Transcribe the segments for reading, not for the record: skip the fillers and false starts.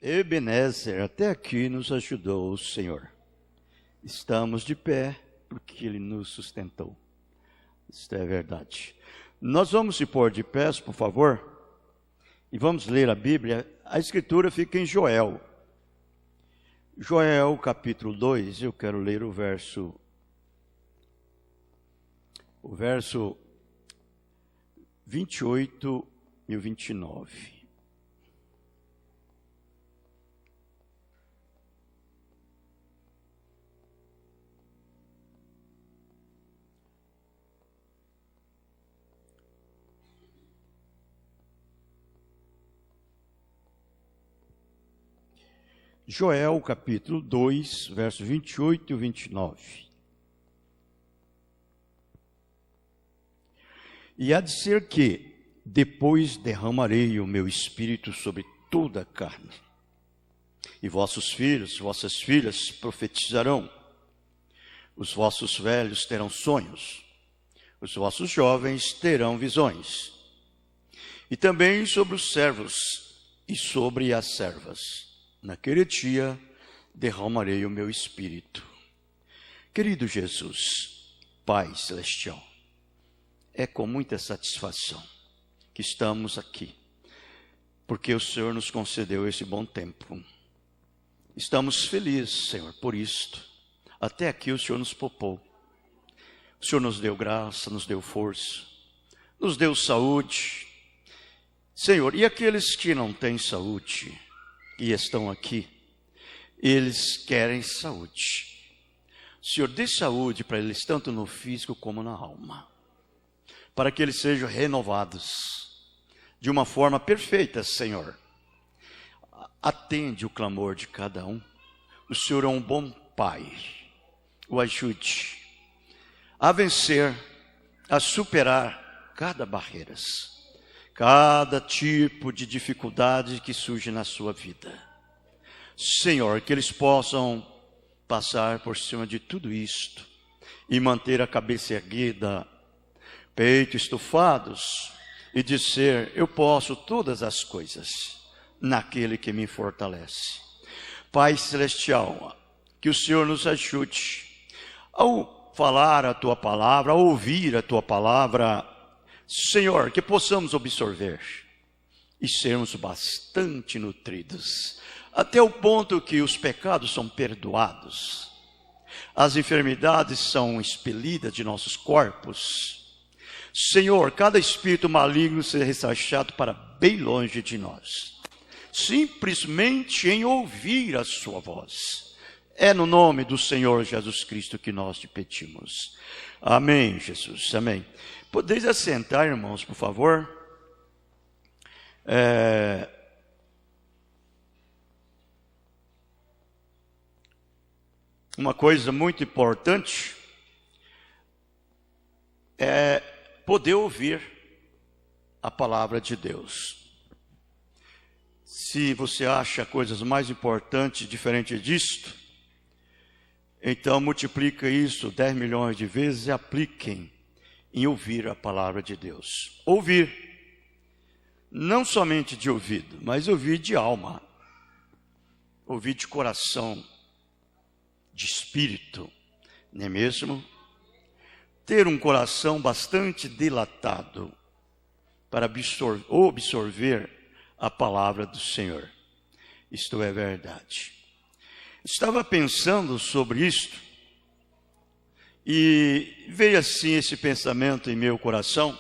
Ebenezer, até aqui nos ajudou o Senhor. Estamos de pé porque Ele nos sustentou. Isso é verdade. Nós vamos se pôr de pé, por favor, e vamos ler a Bíblia. A Escritura fica em Joel. Joel, capítulo 2, eu quero ler o verso 28 e o 29. Joel, capítulo 2, versos 28 e 29. E há de ser que, depois derramarei o meu espírito sobre toda a carne, e vossos filhos, vossas filhas profetizarão, os vossos velhos terão sonhos, os vossos jovens terão visões, e também sobre os servos e sobre as servas. Naquele dia derramarei o meu espírito. Querido Jesus, Pai Celestial, é com muita satisfação que estamos aqui, porque o Senhor nos concedeu esse bom tempo. Estamos felizes, Senhor, por isto. Até aqui o Senhor nos poupou. O Senhor nos deu graça, nos deu força, nos deu saúde. Senhor, e aqueles que não têm saúde e estão aqui, eles querem saúde. Senhor, dê saúde para eles, tanto no físico como na alma, para que eles sejam renovados de uma forma perfeita, Senhor. Atende o clamor de cada um. O Senhor é um bom Pai. O ajude a vencer, a superar cada barreira, cada tipo de dificuldade que surge na sua vida. Senhor, que eles possam passar por cima de tudo isto e manter a cabeça erguida, peito estufados e dizer: eu posso todas as coisas naquele que me fortalece. Pai Celestial, que o Senhor nos ajude ao falar a Tua palavra, ao ouvir a Tua palavra, Senhor, que possamos absorver e sermos bastante nutridos, até o ponto que os pecados são perdoados, as enfermidades são expelidas de nossos corpos. Senhor, cada espírito maligno seja ressachado para bem longe de nós, simplesmente em ouvir a sua voz. É no nome do Senhor Jesus Cristo que nós te pedimos. Amém, Jesus, amém. Podeis assentar, irmãos, por favor. Uma coisa muito importante é poder ouvir a palavra de Deus. Se você acha coisas mais importantes, diferente disto, então multiplica isso 10 milhões de vezes e apliquem em ouvir a palavra de Deus. Ouvir, não somente de ouvido, mas ouvir de alma, ouvir de coração, de espírito, não é mesmo? Ter um coração bastante dilatado para absorver a palavra do Senhor. Isto é verdade. Estava pensando sobre isto e veio assim esse pensamento em meu coração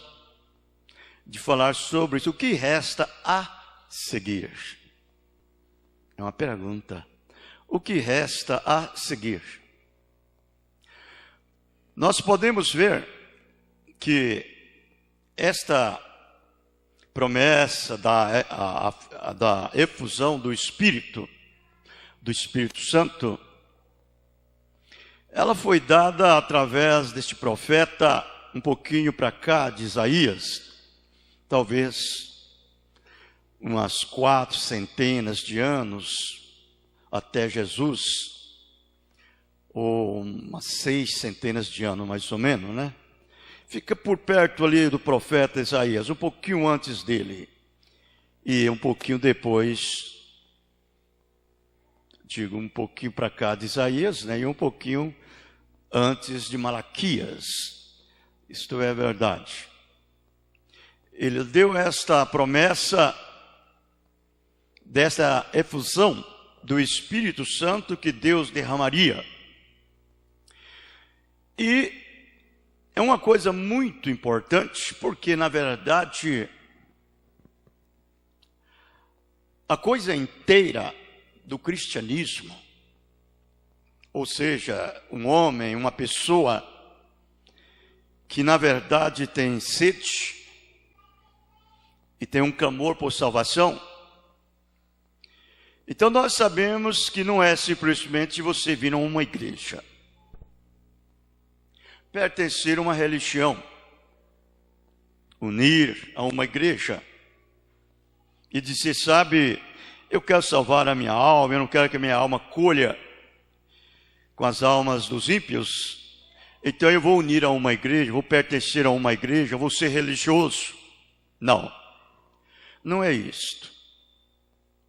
de falar sobre isso. O que resta a seguir? É uma pergunta. O que resta a seguir? Nós podemos ver que esta promessa da efusão do Espírito Santo, ela foi dada através deste profeta um pouquinho para cá de Isaías, talvez umas 400 de anos até Jesus, ou umas 600 de anos mais ou menos, né? Fica por perto ali do profeta Isaías, um pouquinho antes dele e um pouquinho depois digo, um pouquinho para cá de Isaías, né, e um pouquinho antes de Malaquias. Isto é verdade. Ele deu esta promessa dessa efusão do Espírito Santo que Deus derramaria. E é uma coisa muito importante, porque, na verdade, a coisa inteira do cristianismo, ou seja, um homem, uma pessoa que, na verdade, tem sede e tem um clamor por salvação, então nós sabemos que não é simplesmente você vir a uma igreja, pertencer a uma religião, unir a uma igreja e dizer, sabe, eu quero salvar a minha alma, eu não quero que a minha alma colha com as almas dos ímpios, então eu vou unir a uma igreja, vou pertencer a uma igreja, vou ser religioso. Não, não é isto,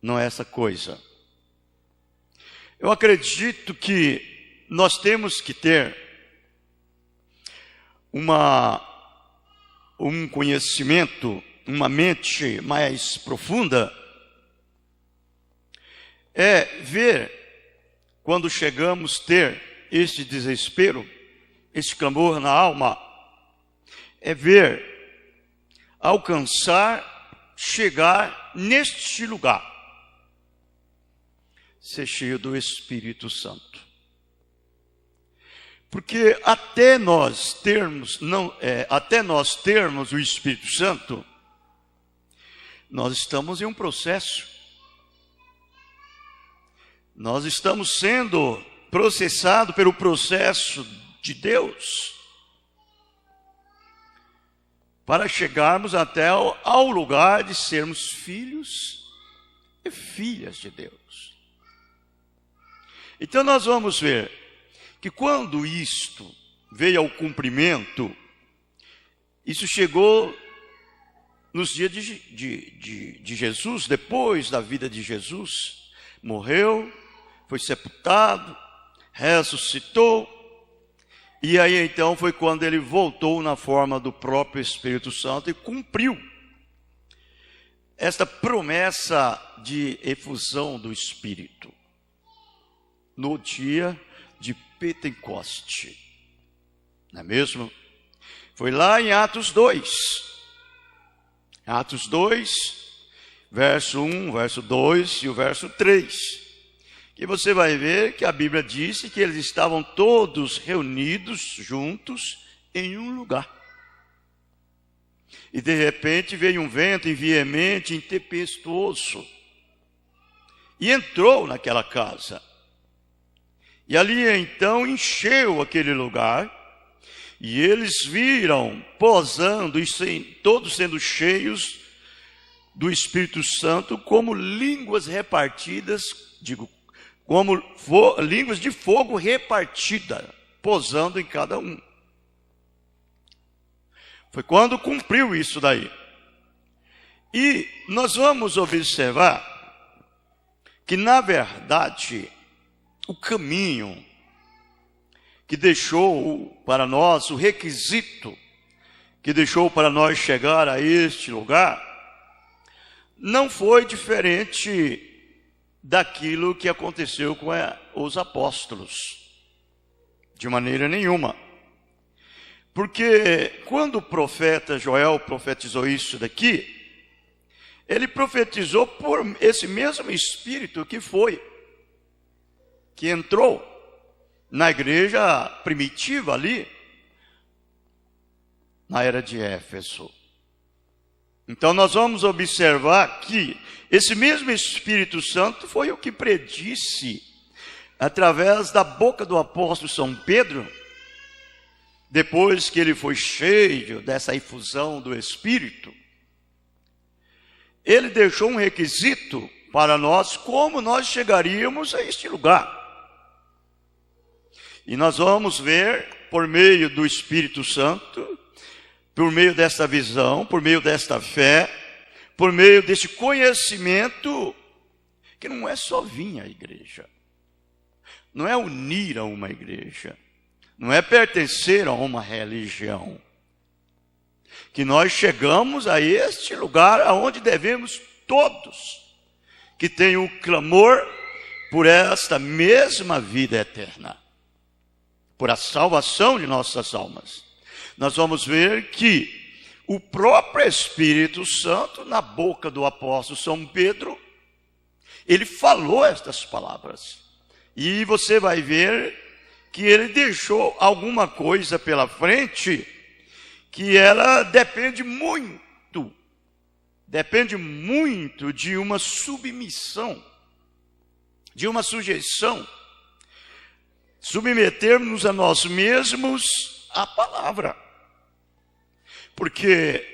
não é essa coisa. Eu acredito que nós temos que ter um conhecimento, uma mente mais profunda, é ver, quando chegamos a ter este desespero, este clamor na alma, é ver, alcançar, chegar neste lugar, ser cheio do Espírito Santo. Porque até nós termos o Espírito Santo, nós estamos em um processo. Nós estamos sendo processados pelo processo de Deus, para chegarmos até ao lugar de sermos filhos e filhas de Deus. Então nós vamos ver que quando isto veio ao cumprimento, isso chegou nos dias de Jesus, depois da vida de Jesus, morreu, foi sepultado, ressuscitou, e aí então foi quando ele voltou na forma do próprio Espírito Santo e cumpriu esta promessa de efusão do Espírito no dia de Pentecoste, não é mesmo? Foi lá em Atos 2, verso 1, verso 2 e o verso 3, que você vai ver que a Bíblia disse que eles estavam todos reunidos juntos em um lugar. E de repente veio um vento veemente, tempestuoso, e entrou naquela casa. E ali então encheu aquele lugar, e eles viram posando, e todos sendo cheios do Espírito Santo, como línguas repartidas, como línguas de fogo repartidas, posando em cada um. Foi quando cumpriu isso daí. E nós vamos observar que, na verdade, o caminho que deixou para nós, o requisito que deixou para nós chegar a este lugar, não foi diferente daquilo que aconteceu com os apóstolos, de maneira nenhuma. Porque quando o profeta Joel profetizou isso daqui, ele profetizou por esse mesmo Espírito que entrou na igreja primitiva ali, na era de Éfeso. Então nós vamos observar que esse mesmo Espírito Santo foi o que predisse, através da boca do apóstolo São Pedro, depois que ele foi cheio dessa efusão do Espírito, ele deixou um requisito para nós, como nós chegaríamos a este lugar. E nós vamos ver, por meio do Espírito Santo, por meio desta visão, por meio desta fé, por meio deste conhecimento, que não é só vir à igreja, não é unir a uma igreja, não é pertencer a uma religião. Que nós chegamos a este lugar aonde devemos todos, que tenham o clamor por esta mesma vida eterna, por a salvação de nossas almas. Nós vamos ver que o próprio Espírito Santo, na boca do apóstolo São Pedro, ele falou estas palavras. E você vai ver que ele deixou alguma coisa pela frente, que ela depende muito de uma submissão, de uma sujeição, submetermos a nós mesmos à palavra. Porque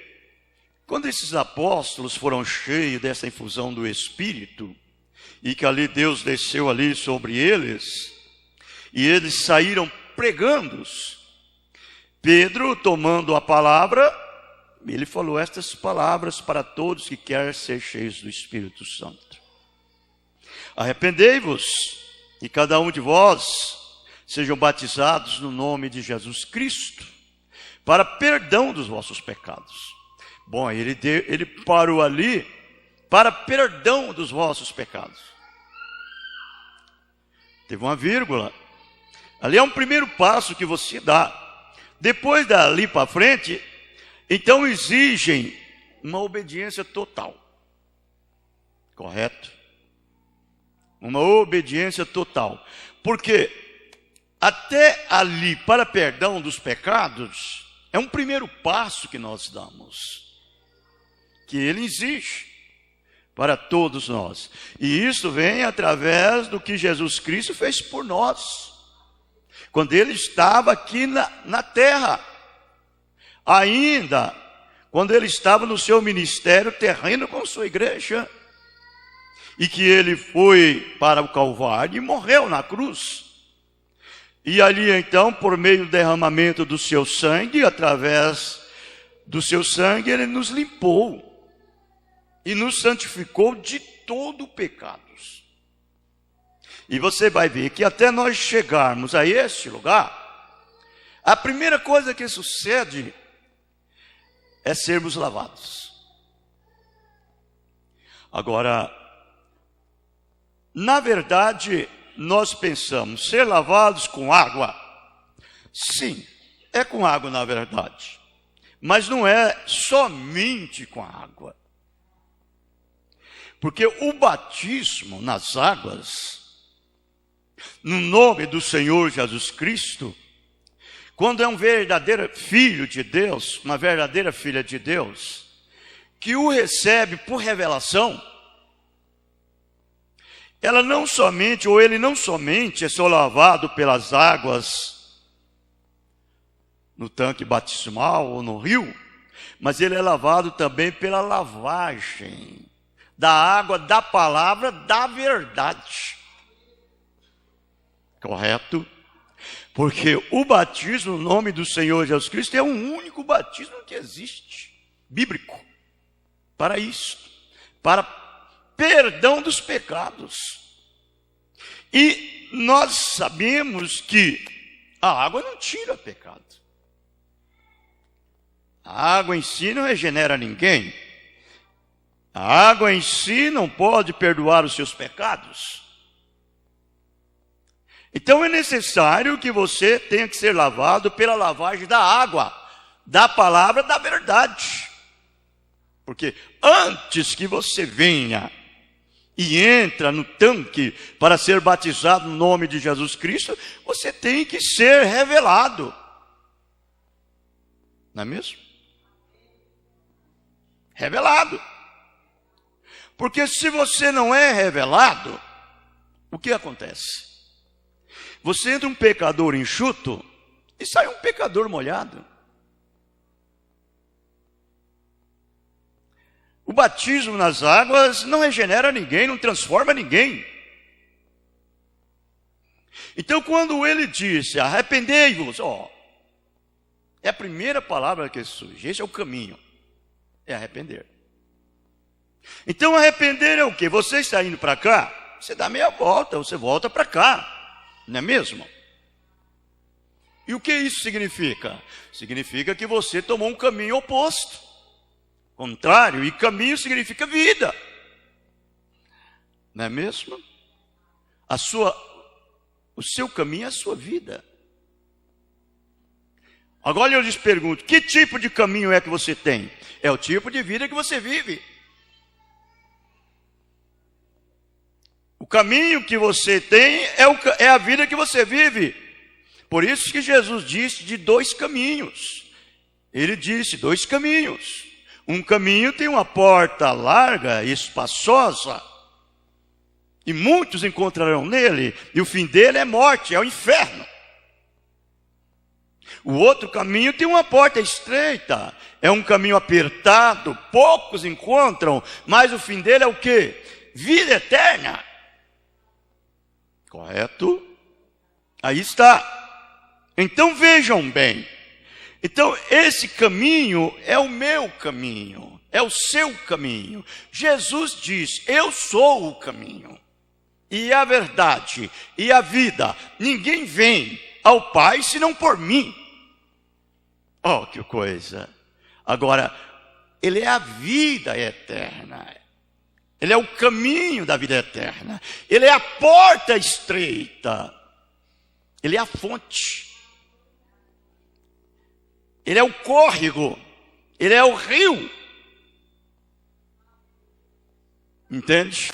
quando esses apóstolos foram cheios dessa infusão do Espírito, e que ali Deus desceu ali sobre eles, e eles saíram pregando, Pedro, tomando a palavra, ele falou estas palavras para todos que querem ser cheios do Espírito Santo. Arrependei-vos, e cada um de vós sejam batizados no nome de Jesus Cristo, para perdão dos vossos pecados. Bom, ele parou ali, para perdão dos vossos pecados. Teve uma vírgula. Ali é um primeiro passo que você dá. Depois dali para frente, então exigem uma obediência total. Correto? Uma obediência total. Porque até ali, para perdão dos pecados, é um primeiro passo que nós damos, que ele exige para todos nós. E isso vem através do que Jesus Cristo fez por nós, quando ele estava aqui na terra. Ainda, quando ele estava no seu ministério terreno com sua igreja, e que ele foi para o Calvário e morreu na cruz. E ali então, por meio do derramamento do seu sangue, através do seu sangue, ele nos limpou e nos santificou de todo o pecado. E você vai ver que até nós chegarmos a este lugar, a primeira coisa que sucede é sermos lavados. Agora, na verdade, nós pensamos ser lavados com água. Sim, é com água na verdade, mas não é somente com a água. Porque o batismo nas águas, no nome do Senhor Jesus Cristo, quando é um verdadeiro filho de Deus, uma verdadeira filha de Deus, que o recebe por revelação, ela não somente, ou ele não somente é só lavado pelas águas no tanque batismal ou no rio, mas ele é lavado também pela lavagem da água, da palavra, da verdade. Correto? Porque o batismo no nome do Senhor Jesus Cristo é o único batismo que existe, bíblico, para isso, para perdão dos pecados. E nós sabemos que a água não tira pecado. A água em si não regenera ninguém. A água em si não pode perdoar os seus pecados. Então é necessário que você tenha que ser lavado pela lavagem da água, da palavra, da verdade. Porque antes que você venha e entra no tanque para ser batizado no nome de Jesus Cristo, você tem que ser revelado. Não é mesmo? Revelado. Porque se você não é revelado, o que acontece? Você entra um pecador enxuto e sai um pecador molhado. O batismo nas águas não regenera ninguém, não transforma ninguém. Então, quando ele disse, arrependei-vos, é a primeira palavra que surge, esse é o caminho, é arrepender. Então, arrepender é o quê? Você está indo para cá, você dá meia volta, você volta para cá. não é mesmo? E o que isso significa? Significa que você tomou um caminho oposto, contrário, e caminho significa vida, não é mesmo? O seu caminho é a sua vida. Agora eu lhes pergunto, que tipo de caminho é que você tem? É o tipo de vida que você vive. O caminho que você tem é a vida que você vive. Por isso que Jesus disse de 2 caminhos. Ele disse 2 caminhos. Um caminho tem uma porta larga e espaçosa, e muitos encontrarão nele, e o fim dele é morte, é o inferno. O outro caminho tem uma porta estreita, é um caminho apertado, poucos encontram, mas o fim dele é o quê? Vida eterna. Correto? Aí está. Então vejam bem. Então esse caminho é o meu caminho, é o seu caminho. Jesus diz, eu sou o caminho, e a verdade, e a vida. Ninguém vem ao Pai senão por mim. Oh, que coisa! Agora, Ele é a vida eterna. Ele é o caminho da vida eterna. Ele é a porta estreita. Ele é a fonte. Ele é o córrego. Ele é o rio. Entende?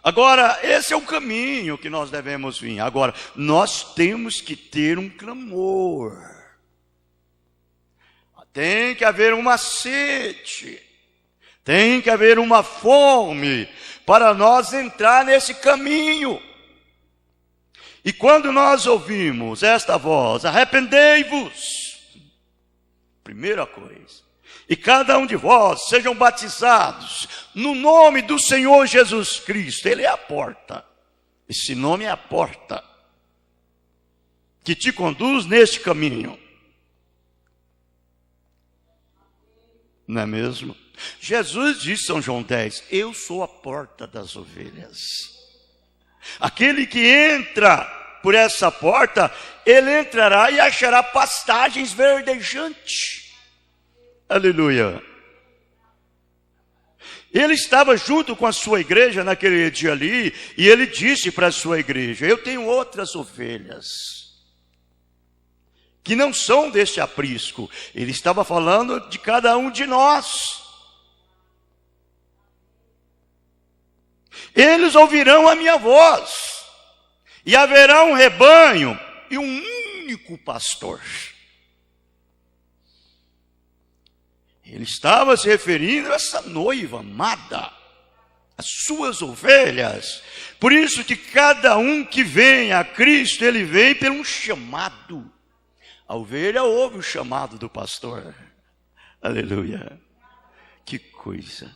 Agora, esse é o caminho que nós devemos vir. Agora, nós temos que ter um clamor. Tem que haver uma sede, tem que haver uma fome para nós entrar nesse caminho. E quando nós ouvimos esta voz, arrependei-vos, primeira coisa, e cada um de vós sejam batizados no nome do Senhor Jesus Cristo. Ele é a porta, esse nome é a porta que te conduz neste caminho. Não é mesmo? Jesus disse em São João 10, eu sou a porta das ovelhas. Aquele que entra por essa porta, ele entrará e achará pastagens verdejantes. Aleluia. Ele estava junto com a sua igreja naquele dia ali, e ele disse para a sua igreja, eu tenho outras ovelhas que não são deste aprisco. Ele estava falando de cada um de nós. Eles ouvirão a minha voz, e haverá um rebanho e um único pastor. Ele estava se referindo a essa noiva amada, as suas ovelhas. Por isso que cada um que vem a Cristo, ele vem por um chamado. A ovelha ouve o chamado do pastor. Aleluia. Que coisa.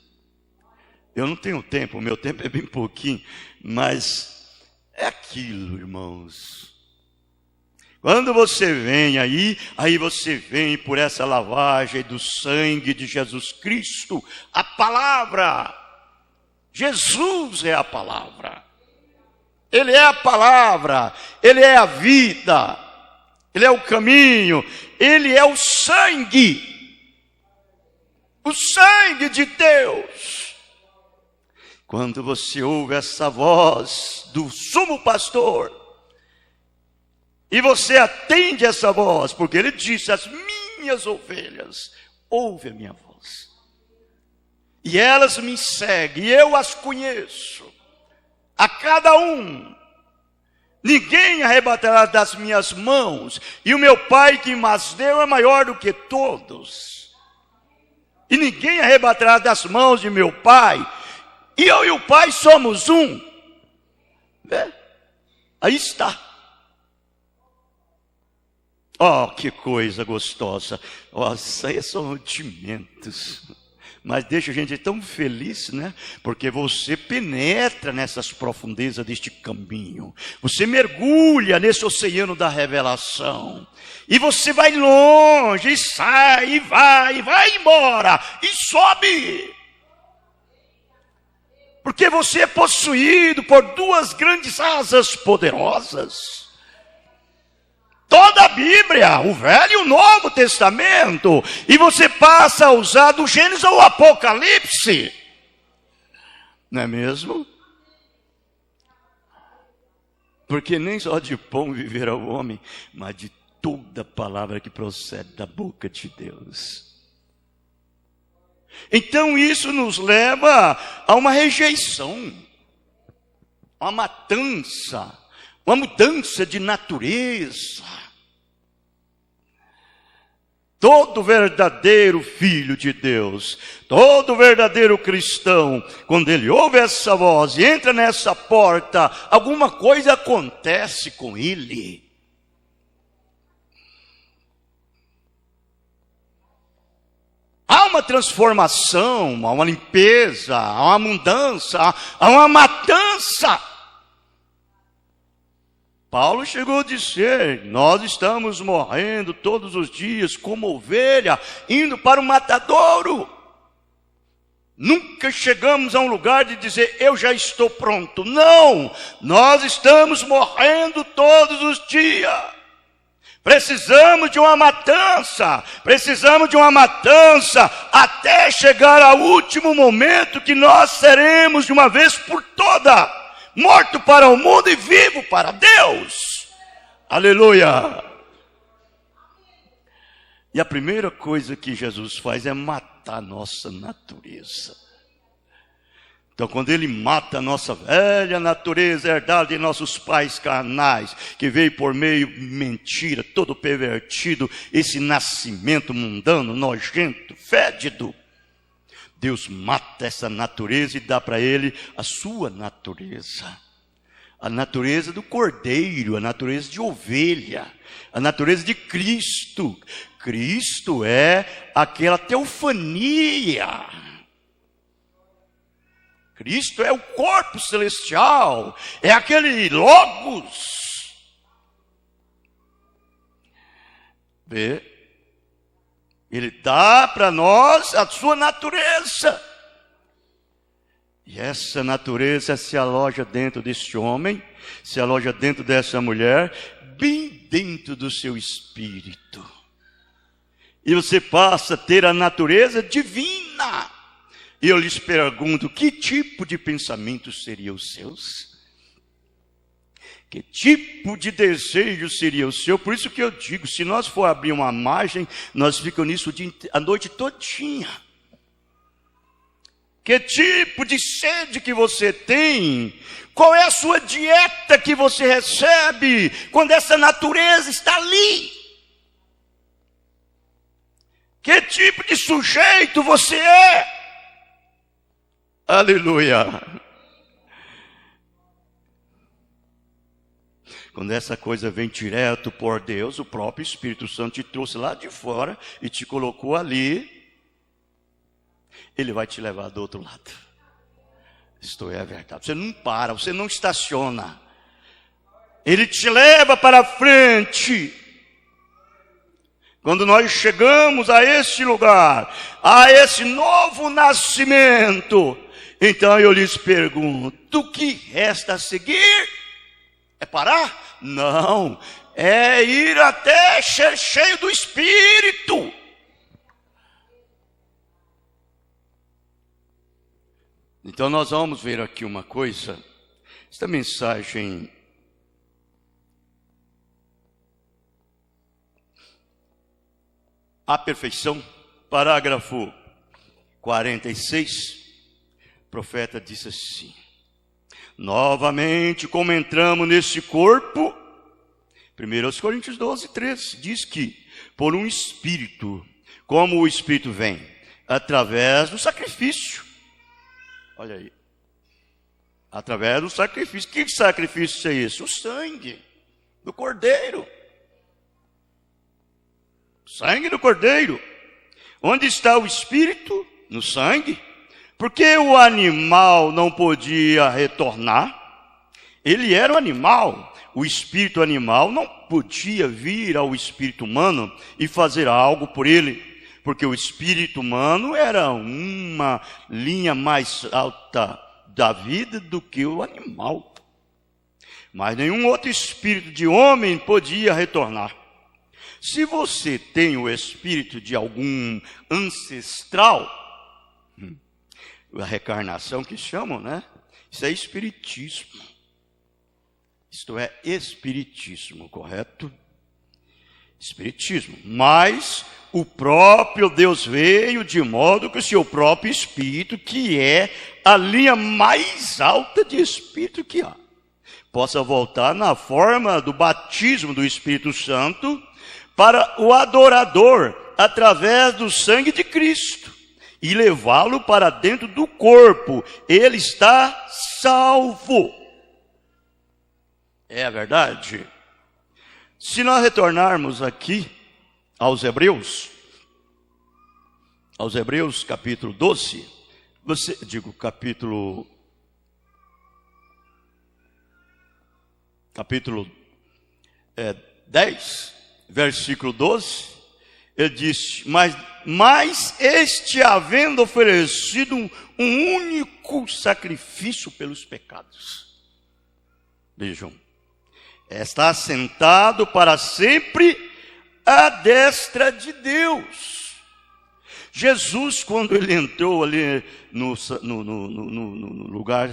Eu não tenho tempo, o meu tempo é bem pouquinho, mas é aquilo, irmãos. Quando você vem aí você vem por essa lavagem do sangue de Jesus Cristo, a palavra. Jesus é a palavra. Ele é a palavra, ele é a vida. Ele é o caminho, ele é o sangue de Deus. Quando você ouve essa voz do sumo pastor, e você atende essa voz, porque ele disse, as minhas ovelhas ouvem a minha voz, e elas me seguem, e eu as conheço, a cada um. Ninguém arrebatará das minhas mãos, e o meu Pai que mas deu é maior do que todos. E ninguém arrebatará das mãos de meu Pai, e eu e o Pai somos um. Aí está. Oh, que coisa gostosa. Nossa, esses são rudimentos. Mas deixa a gente tão feliz, né? Porque você penetra nessas profundezas deste caminho. Você mergulha nesse oceano da revelação. E você vai longe, e sai, e vai embora, e sobe. Porque você é possuído por duas grandes asas poderosas. Toda a Bíblia, o Velho e o Novo Testamento. E você passa a usar do Gênesis ao Apocalipse. Não é mesmo? Porque nem só de pão viverá o homem, mas de toda palavra que procede da boca de Deus. Então isso nos leva a uma rejeição, a uma matança, uma mudança de natureza. Todo verdadeiro filho de Deus, todo verdadeiro cristão, quando ele ouve essa voz e entra nessa porta, alguma coisa acontece com ele. Há uma transformação, há uma limpeza, há uma mudança, há uma matança. Paulo chegou a dizer: nós estamos morrendo todos os dias como ovelha, indo para o matadouro. Nunca chegamos a um lugar de dizer, eu já estou pronto. Não, nós estamos morrendo todos os dias. Precisamos de uma matança até chegar ao último momento que nós seremos de uma vez por toda, morto para o mundo e vivo para Deus. Aleluia! E a primeira coisa que Jesus faz é matar a nossa natureza. Então, quando ele mata a nossa velha natureza, herdada de nossos pais carnais, que veio por meio de mentira, todo pervertido, esse nascimento mundano, nojento, fédido, Deus mata essa natureza e dá para ele a sua natureza. A natureza do cordeiro, a natureza de ovelha, a natureza de Cristo. Cristo é aquela teofania. Cristo é o corpo celestial, é aquele Logos. Vê? Ele dá para nós a sua natureza. E essa natureza se aloja dentro deste homem, se aloja dentro dessa mulher, bem dentro do seu espírito. E você passa a ter a natureza divina. E eu lhes pergunto, que tipo de pensamentos seriam os seus? Que tipo de desejo seria o seu? Por isso que eu digo, se nós for abrir uma margem, nós ficamos nisso a noite todinha. Que tipo de sede que você tem? Qual é a sua dieta que você recebe quando essa natureza está ali? Que tipo de sujeito você é? Aleluia! Quando essa coisa vem direto por Deus, o próprio Espírito Santo te trouxe lá de fora e te colocou ali, ele vai te levar do outro lado. Isto é a verdade. Você não para, você não estaciona. Ele te leva para frente. Quando nós chegamos a este lugar, a esse novo nascimento, então eu lhes pergunto, o que resta a seguir? É parar? Não, é ir até ser cheio do Espírito. Então nós vamos ver aqui uma coisa, esta mensagem A perfeição, parágrafo 46, o profeta disse assim: novamente, como entramos nesse corpo, 1 Coríntios 12, 13, diz que por um espírito, como o espírito vem? Através do sacrifício. Olha aí. Através do sacrifício. Que sacrifício é esse? O sangue do cordeiro. Sangue do cordeiro. Onde está o espírito? No sangue. Porque o animal não podia retornar. Ele era um animal. O espírito animal não podia vir ao espírito humano e fazer algo por ele. Porque o espírito humano era uma linha mais alta da vida do que o animal. Mas nenhum outro espírito de homem podia retornar. Se você tem o espírito de algum ancestral, a reencarnação que chamam, né? Isso é espiritismo. Isto é espiritismo, correto? Espiritismo. Mas o próprio Deus veio de modo que o seu próprio espírito, que é a linha mais alta de espírito que há, possa voltar na forma do batismo do Espírito Santo para o adorador através do sangue de Cristo e levá-lo para dentro do corpo. Ele está salvo. É a verdade. Se nós retornarmos aqui aos Hebreus capítulo 12, capítulo 10, versículo 12, ele diz, mas este, havendo oferecido um único sacrifício pelos pecados, vejam, está sentado para sempre à destra de Deus. Jesus, quando ele entrou ali no lugar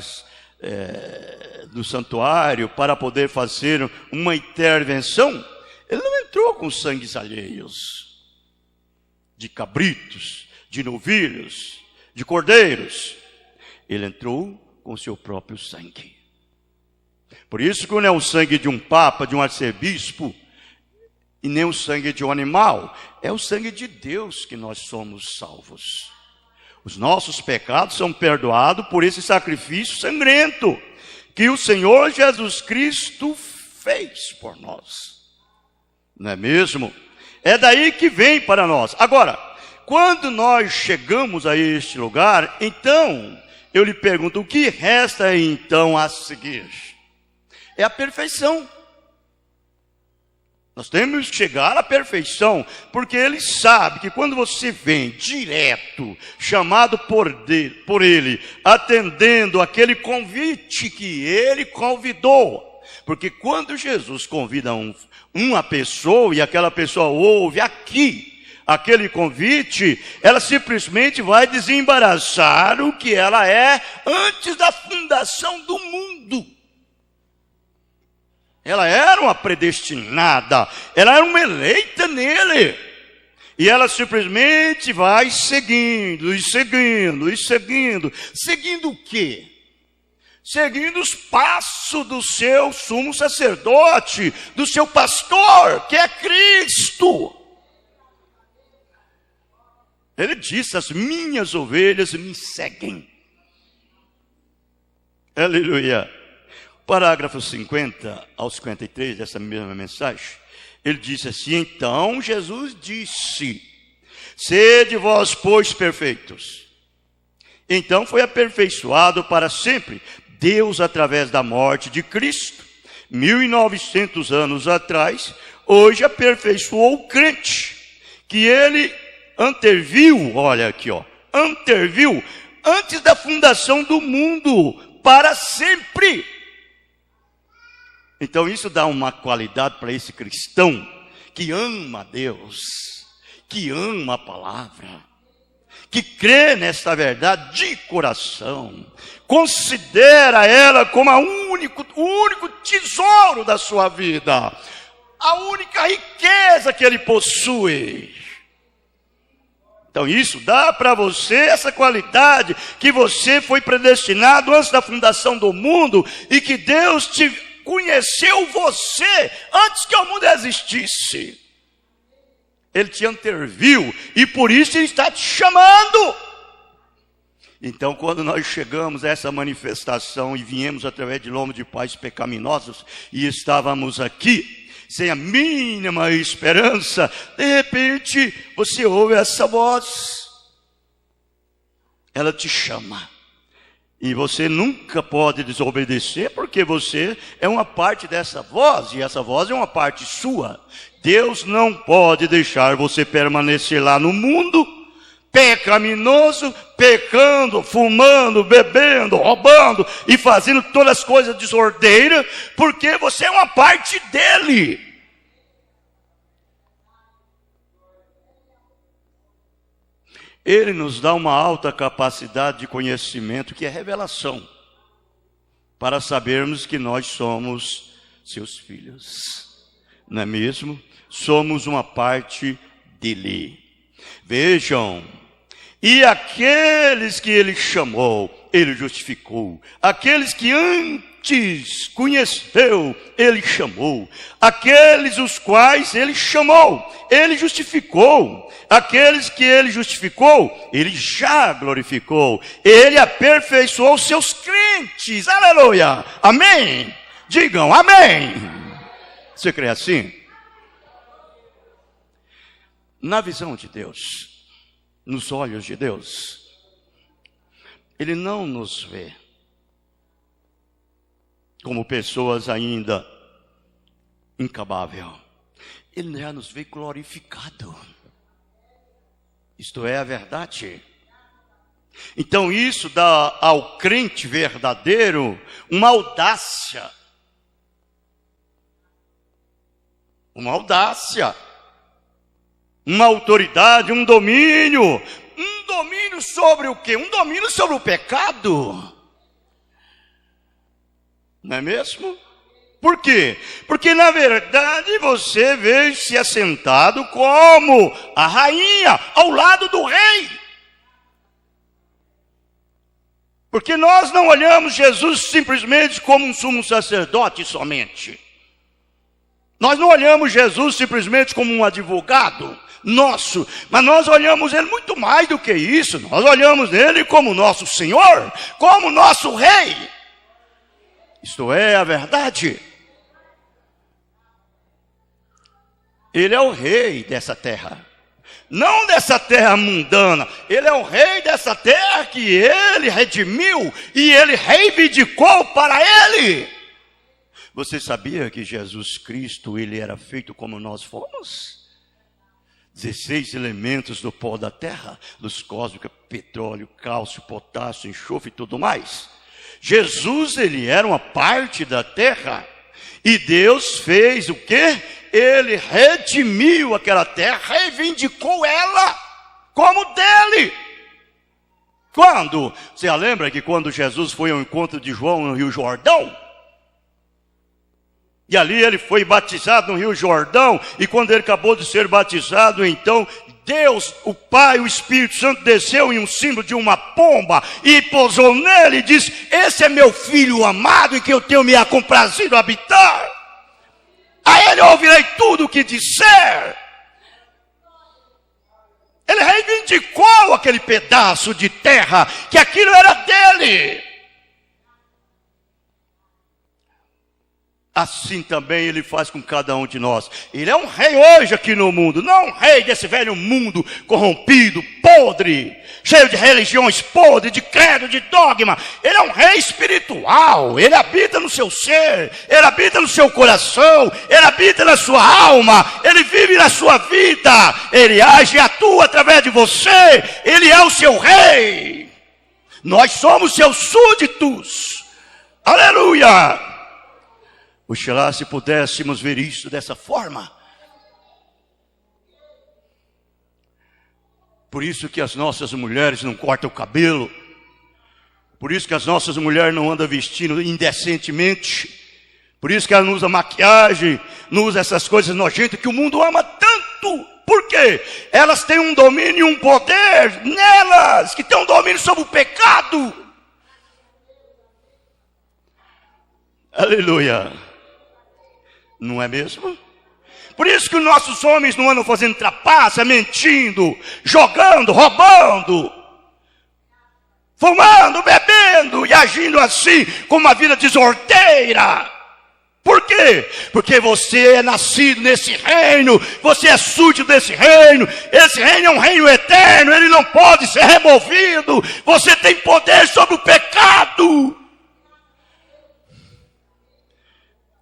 do santuário para poder fazer uma intervenção, ele não entrou com sangues alheios, de cabritos, de novilhos, de cordeiros. Ele entrou com seu próprio sangue. Por isso que não é o sangue de um papa, de um arcebispo, e nem o sangue de um animal, é o sangue de Deus que nós somos salvos. Os nossos pecados são perdoados por esse sacrifício sangrento que o Senhor Jesus Cristo fez por nós. Não é mesmo? É daí que vem para nós. Agora, quando nós chegamos a este lugar, então, eu lhe pergunto, o que resta então a seguir? É a perfeição. Nós temos que chegar à perfeição, porque Ele sabe que quando você vem direto, chamado por Ele, atendendo aquele convite que Ele convidou, porque quando Jesus convida uma pessoa e aquela pessoa ouve aqui aquele convite, ela simplesmente vai desembaraçar o que ela é antes da fundação do mundo. Ela era uma predestinada, ela era uma eleita nele. E ela simplesmente vai seguindo, e seguindo, e seguindo. Seguindo o quê? Seguindo os passos do seu sumo sacerdote, do seu pastor, que é Cristo. Ele disse, as minhas ovelhas me seguem. Aleluia. Parágrafo 50 ao 53 dessa mesma mensagem, ele disse assim, então Jesus disse, sede vós, pois, perfeitos. Então foi aperfeiçoado para sempre Deus através da morte de Cristo, 1900 anos atrás, hoje aperfeiçoou o crente, que ele anteviu, olha aqui, anteviu antes da fundação do mundo, para sempre. Então isso dá uma qualidade para esse cristão que ama Deus, que ama a palavra, que crê nessa verdade de coração, considera ela como o único tesouro da sua vida, a única riqueza que ele possui. Então isso dá para você essa qualidade, que você foi predestinado antes da fundação do mundo, e que Deus te conheceu você antes que o mundo existisse. Ele te anteviu e por isso Ele está te chamando. Então, quando nós chegamos a essa manifestação e viemos através de lombo de pais pecaminosos e estávamos aqui sem a mínima esperança, de repente você ouve essa voz. Ela te chama. E você nunca pode desobedecer, porque você é uma parte dessa voz, e essa voz é uma parte sua. Deus não pode deixar você permanecer lá no mundo, pecaminoso, pecando, fumando, bebendo, roubando e fazendo todas as coisas desordeiras, porque você é uma parte dele. Ele nos dá uma alta capacidade de conhecimento, que é revelação, para sabermos que nós somos seus filhos. Não é mesmo? Somos uma parte dele. Vejam, e aqueles que ele chamou, ele justificou. Aqueles que antes conheceu, ele chamou. Aqueles os quais ele chamou, ele justificou. Aqueles que ele justificou, ele já glorificou. Ele aperfeiçoou seus crentes. Aleluia! Amém! Digam amém! Você crê assim? Na visão de Deus, nos olhos de Deus, ele não nos vê como pessoas ainda incabáveis. Ele já nos vê glorificado. Isto é a verdade. Então isso dá ao crente verdadeiro uma audácia. Uma audácia. Uma autoridade, um domínio. Um domínio sobre o quê? Um domínio sobre o pecado. Não é mesmo? Por quê? Porque na verdade você veio-se assentado como a rainha ao lado do rei. Porque nós não olhamos Jesus simplesmente como um sumo sacerdote somente. Nós não olhamos Jesus simplesmente como um advogado nosso, mas nós olhamos ele muito mais do que isso. Nós olhamos ele como nosso Senhor, como nosso Rei. Isto é a verdade. Ele é o rei dessa terra. Não dessa terra mundana. Ele é o rei dessa terra que ele redimiu e ele reivindicou para ele. Você sabia que Jesus Cristo, ele era feito como nós fomos? 16 elementos do pó da terra, luz cósmica, petróleo, cálcio, potássio, enxofre e tudo mais. Jesus, ele era uma parte da terra. E Deus fez o quê? Ele redimiu aquela terra, reivindicou ela como dele. Quando? Você lembra que quando Jesus foi ao encontro de João no Rio Jordão? E ali ele foi batizado no Rio Jordão. E quando ele acabou de ser batizado, então Deus, o Pai, o Espírito Santo desceu em um símbolo de uma pomba e pousou nele e disse: esse é meu filho amado em que eu tenho me comprazido habitar. A ele ouvirei tudo o que disser. Ele reivindicou aquele pedaço de terra, que aquilo era dele. Assim também ele faz com cada um de nós. Ele é um rei hoje aqui no mundo, não um rei desse velho mundo corrompido, podre, cheio de religiões podres, de credo, de dogma. Ele é um rei espiritual. Ele habita no seu ser, ele habita no seu coração, ele habita na sua alma, ele vive na sua vida, ele age e atua através de você. Ele é o seu rei. Nós somos seus súditos. Aleluia! Oxalá se pudéssemos ver isso dessa forma. Por isso que as nossas mulheres não cortam o cabelo. Por isso que as nossas mulheres não andam vestindo indecentemente. Por isso que elas não usam maquiagem, não usam essas coisas nojentas que o mundo ama tanto. Por quê? Elas têm um domínio e um poder nelas, que tem um domínio sobre o pecado. Aleluia. Não é mesmo? Por isso que os nossos homens não andam fazendo trapaça, mentindo, jogando, roubando, fumando, bebendo e agindo assim com uma vida desordeira. Por quê? Porque você é nascido nesse reino, você é súdito desse reino. Esse reino é um reino eterno, ele não pode ser removido. Você tem poder sobre o pecado.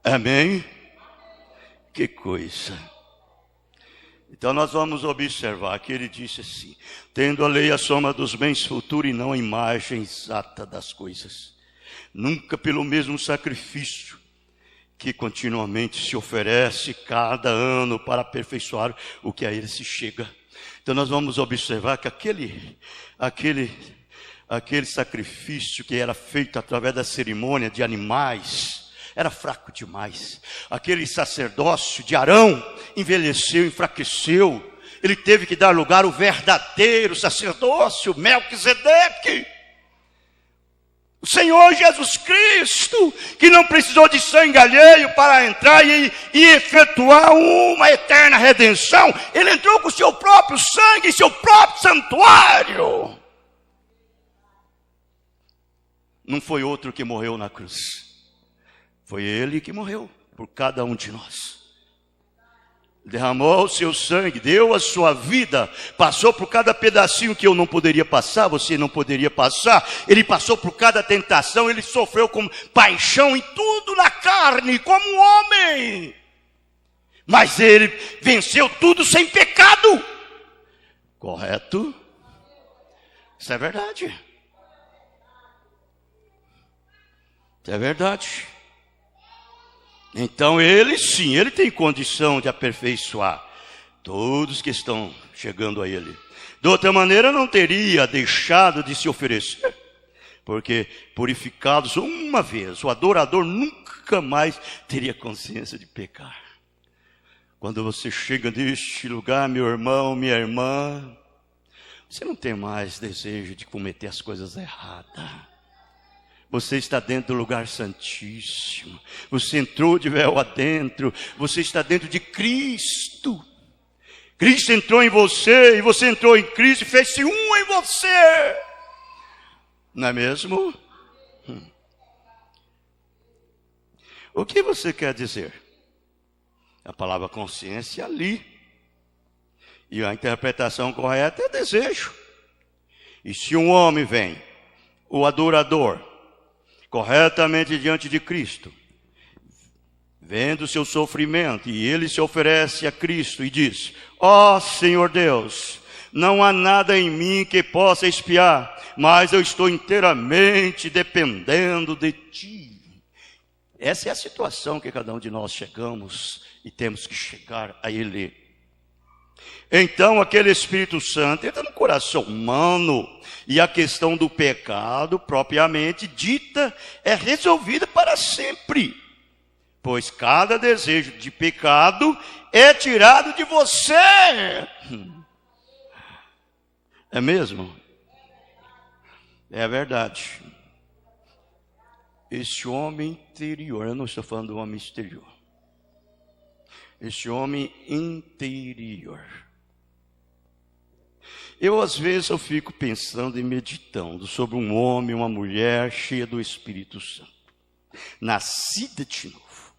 Amém? Que coisa. Então nós vamos observar que ele disse assim: tendo a lei a soma dos bens futuros e não a imagem exata das coisas, nunca pelo mesmo sacrifício que continuamente se oferece cada ano para aperfeiçoar o que a ele se chega. Então nós vamos observar que aquele sacrifício que era feito através da cerimônia de animais era fraco demais. Aquele sacerdócio de Arão envelheceu, enfraqueceu. Ele teve que dar lugar ao verdadeiro sacerdócio, Melquisedeque. O Senhor Jesus Cristo, que não precisou de sangue alheio para entrar e efetuar uma eterna redenção. Ele entrou com o seu próprio sangue em seu próprio santuário. Não foi outro que morreu na cruz. Foi ele que morreu por cada um de nós. Derramou o seu sangue, deu a sua vida, passou por cada pedacinho que eu não poderia passar, você não poderia passar. Ele passou por cada tentação, ele sofreu com paixão em tudo na carne, como um homem. Mas ele venceu tudo sem pecado. Correto? Isso é verdade. Isso é verdade. Então ele sim, ele tem condição de aperfeiçoar todos que estão chegando a ele. De outra maneira não teria deixado de se oferecer, porque purificados uma vez, o adorador nunca mais teria consciência de pecar. Quando você chega neste lugar, meu irmão, minha irmã, você não tem mais desejo de cometer as coisas erradas. Você está dentro do lugar santíssimo. Você entrou de véu adentro. Você está dentro de Cristo. Cristo entrou em você e você entrou em Cristo e fez-se um em você. Não é mesmo? O que você quer dizer? A palavra consciência ali. E a interpretação correta é desejo. E se um homem vem, o adorador, corretamente diante de Cristo, vendo o seu sofrimento, e ele se oferece a Cristo e diz: ó Senhor Deus, não há nada em mim que possa expiar, mas eu estou inteiramente dependendo de Ti. Essa é a situação que cada um de nós chegamos e temos que chegar a Ele. Então aquele Espírito Santo entra no coração humano e a questão do pecado propriamente dita é resolvida para sempre, pois cada desejo de pecado é tirado de você. É mesmo? É verdade. Esse homem interior, eu não estou falando do homem exterior, esse homem interior. Eu às vezes eu fico pensando e meditando sobre um homem, uma mulher cheia do Espírito Santo, nascida de novo.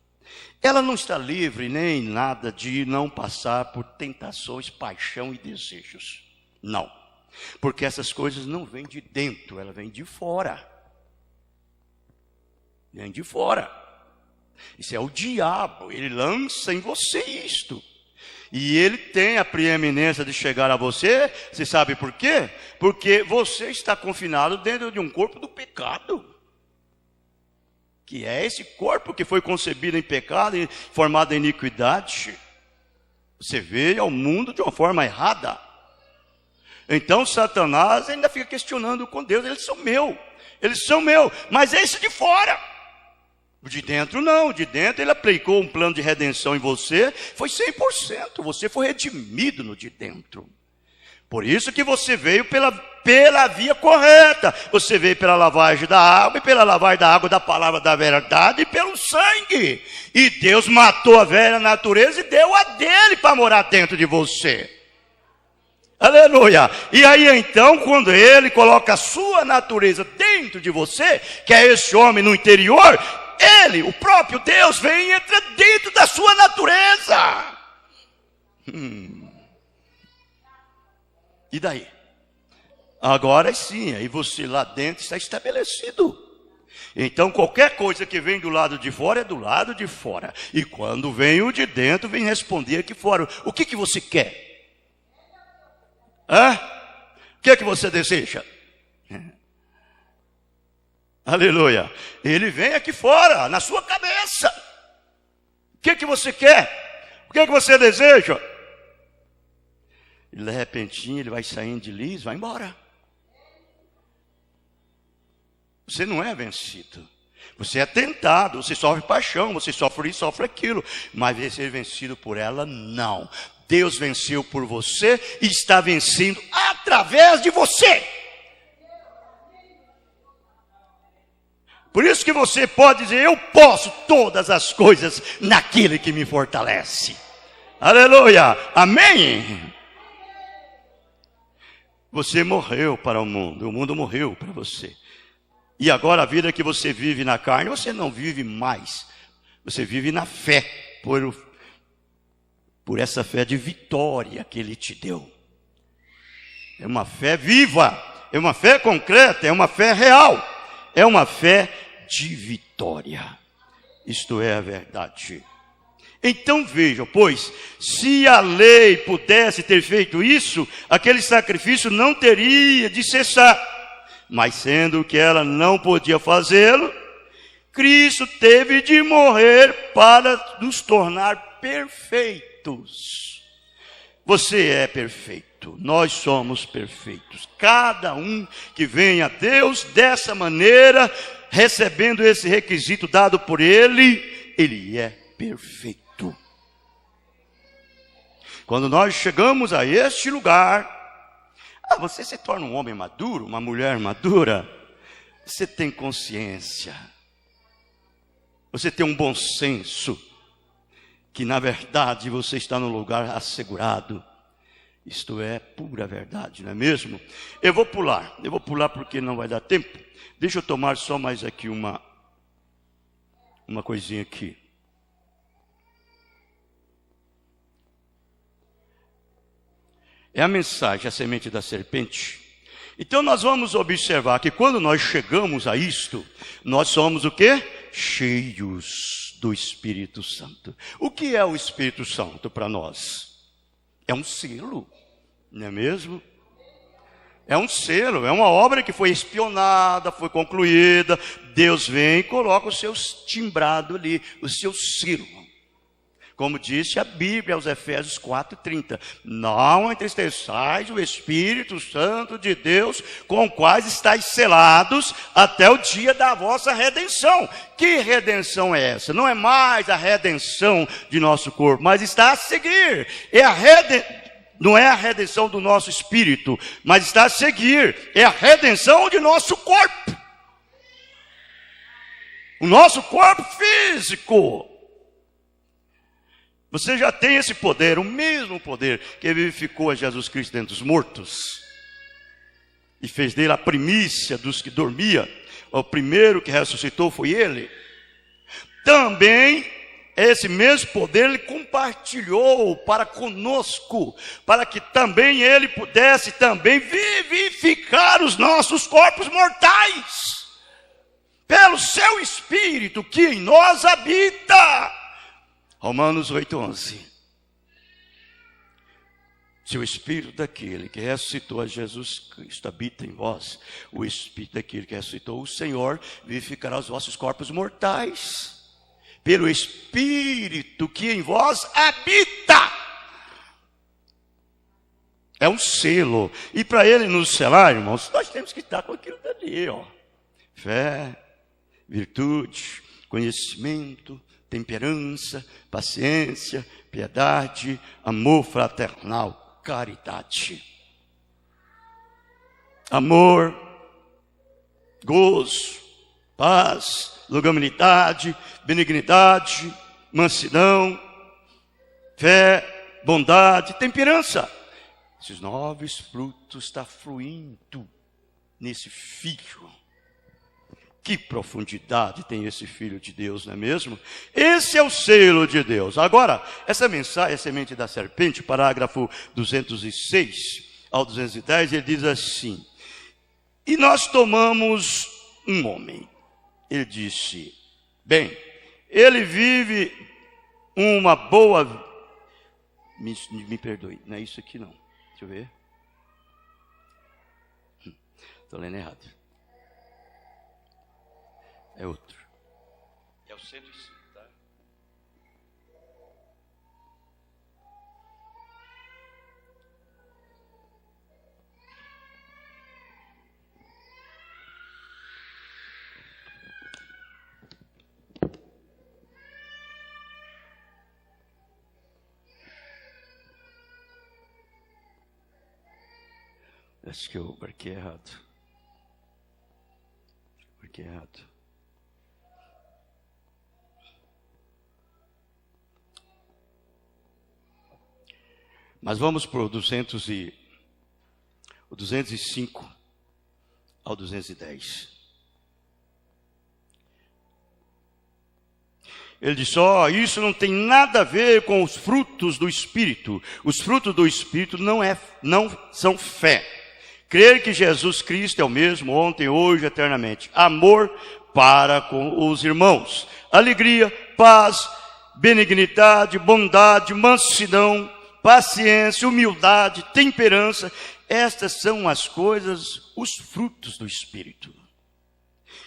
Ela não está livre nem nada de não passar por tentações, paixão e desejos. Não, porque essas coisas não vêm de dentro, ela vem de fora. Vem de fora. Isso é o diabo, ele lança em você isto. E ele tem a preeminência de chegar a você. Você sabe por quê? Porque você está confinado dentro de um corpo do pecado. Que é esse corpo que foi concebido em pecado e formado em iniquidade. Você veio ao mundo de uma forma errada. Então Satanás ainda fica questionando com Deus. Eles são meu, mas esse de fora. De dentro não, de dentro ele aplicou um plano de redenção em você, foi 100%, você foi redimido no de dentro. Por isso que você veio pela via correta, você veio pela lavagem da água, e pela lavagem da água da palavra da verdade, e pelo sangue. E Deus matou a velha natureza e deu a dele para morar dentro de você. Aleluia! E aí então, quando ele coloca a sua natureza dentro de você, que é esse homem no interior, ele, o próprio Deus, vem e entra dentro da sua natureza. E daí? Agora sim, aí você lá dentro está estabelecido. Então qualquer coisa que vem do lado de fora é do lado de fora. E quando vem o de dentro, vem responder aqui fora. O que você quer? Hã? O que você deseja? Aleluia. Ele vem aqui fora, na sua cabeça. O que você quer? O que você deseja? E de repentinho ele vai saindo de liso, vai embora. Você não é vencido. Você é tentado, você sofre paixão, você sofre isso, sofre aquilo. Mas vai ser vencido por ela, não. Deus venceu por você e está vencendo através de você. Por isso que você pode dizer, eu posso todas as coisas naquele que me fortalece. Aleluia, amém. Você morreu para o mundo morreu para você. E agora a vida que você vive na carne, você não vive mais. Você vive na fé, por essa fé de vitória que Ele te deu. É uma fé viva, é uma fé concreta, é uma fé real. É uma fé de vitória. Isto é a verdade. Então vejam, pois, se a lei pudesse ter feito isso, aquele sacrifício não teria de cessar. Mas sendo que ela não podia fazê-lo, Cristo teve de morrer para nos tornar perfeitos. Você é perfeito, nós somos perfeitos. Cada um que vem a Deus dessa maneira, recebendo esse requisito dado por Ele, ele é perfeito. Quando nós chegamos a este lugar, você se torna um homem maduro, uma mulher madura. Você tem consciência. Você tem um bom senso. Que na verdade você está no lugar assegurado. Isto é pura verdade, não é mesmo? Eu vou pular porque não vai dar tempo. Deixa eu tomar só mais aqui uma coisinha aqui. É a mensagem, a semente da serpente. Então nós vamos observar que quando nós chegamos a isto, nós somos o quê? Cheios do Espírito Santo. O que é o Espírito Santo para nós? É um selo, não é mesmo? É um selo, é uma obra que foi espionada, foi concluída. Deus vem e coloca o seu timbrado ali, o seu selo. Como disse a Bíblia aos Efésios 4:30, não entristeçais o Espírito Santo de Deus, com quais estáis selados até o dia da vossa redenção. Que redenção é essa? Não é mais a redenção de nosso corpo, mas está a seguir. Não é a redenção do nosso espírito, mas está a seguir. É a redenção de nosso corpo. O nosso corpo físico. Você já tem esse poder, o mesmo poder que vivificou a Jesus Cristo dentre os mortos. E fez dele a primícia dos que dormiam. O primeiro que ressuscitou foi ele. Também, esse mesmo poder ele compartilhou para conosco. Para que também ele pudesse também vivificar os nossos corpos mortais. Pelo seu Espírito que em nós habita. Romanos 8:11. Se o Espírito daquele que ressuscitou a Jesus Cristo habita em vós, o Espírito daquele que ressuscitou o Senhor vivificará os vossos corpos mortais, pelo Espírito que em vós habita. É um selo. E para ele nos selar, irmãos, nós temos que estar com aquilo dali, ó. Fé, virtude, conhecimento, temperança, paciência, piedade, amor fraternal, caridade. Amor, gozo, paz, longanimidade, benignidade, mansidão, fé, bondade, temperança. Esses 9 frutos estão fluindo nesse filho. Que profundidade tem esse Filho de Deus, não é mesmo? Esse é o selo de Deus. Agora, essa mensagem, a semente da serpente, parágrafo 206 ao 210, ele diz assim: e nós tomamos um homem. ele disse: bem, ele vive uma boa... Me perdoe, não é isso aqui não. Deixa eu ver. Estou lendo errado. É outro. É o 105, tá? Acho que eu marquei errado. Marquei errado. Mas vamos para o 205 ao 210. Ele diz: isso não tem nada a ver com os frutos do Espírito. Os frutos do Espírito não são fé. Crer que Jesus Cristo é o mesmo ontem, hoje, eternamente. Amor para com os irmãos. Alegria, paz, benignidade, bondade, mansidão, paciência, humildade, temperança. Estas são as coisas, os frutos do Espírito.